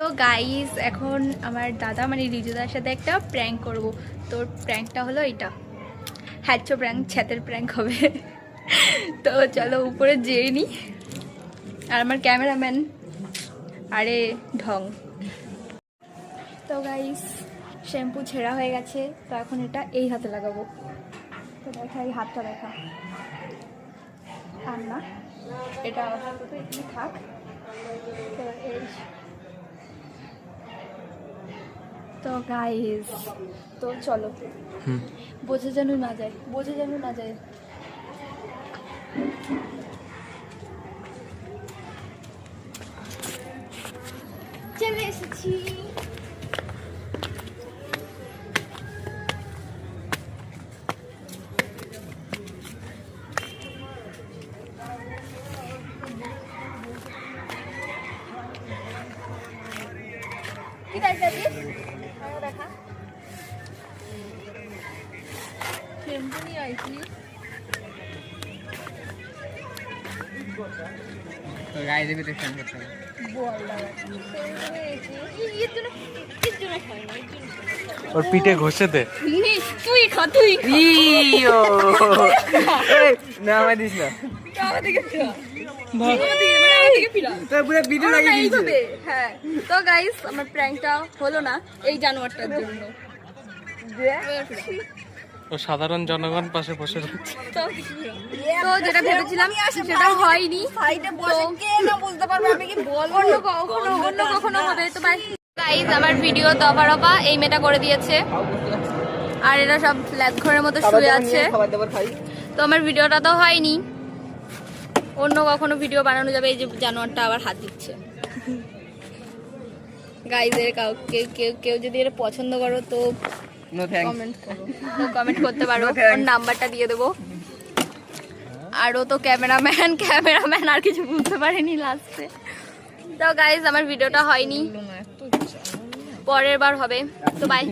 তো গাইস এখন আমার দাদা মানে রিজুদার সাথে একটা প্র্যাঙ্ক করব। তো প্র্যাঙ্কটা হলো এটা, হ্যাচো প্র্যাঙ্ক, ছ্যাতের প্র্যাঙ্ক হবে। তো চলো উপরে যেয়ে নি। আর আমার ক্যামেরাম্যান আরে ঢং। তো গাইস শ্যাম্পু ছেঁড়া হয়ে গেছে, তো এখন এটা এই হাতে লাগাবো। তো দেখা এই হাতটা দেখা আর না, এটা আপাতত এখানে থাক। তো এই তো গাইস তো চলো, বোঝা যেন না যায়, বোঝা যেন না যায়। চলে এসেছি। কি দেখা দেখা শ্যাম্পু নিয়ে আইছি। তো গায়ে দেবে তো ফ্যান করতে হবে। ওর পিঠে ঘষে দে। তুই খা, তুই খা। না আমায় দিস না। হ্যাঁ তো গাইস আমার প্র্যাঙ্কটা হলো না এই জানোয়ারটার জন্য। ও সাধারণ জনগণ পাশে বসে রয়েছে। তো যেটা ভেবেছিলাম সেটা হয়নি। অন্য কখনো হবে। তো গাইস আমার ভিডিও দফা এই মেয়েটা করে দিয়েছে, আর এরা সব ল্যাদ ঘরের মতো শুয়ে আছে। তো আমার ভিডিওটা তো হয়নি, অন্য কখনো ভিডিও বানানো যাবে। এই যে জানোয়ারটা আবার হাত দিচ্ছে। গাইস এর কেউ যদি এটা পছন্দ করো তো কমেন্ট করতে পারো, ওর নাম্বারটা দিয়ে দেবো। আর ও তো ক্যামেরাম্যান আর কিছু বুঝতে পারেনি লাস্টে। তো গাইস আমার ভিডিওটা হয়নি, পরের বার হবে। তো বাই।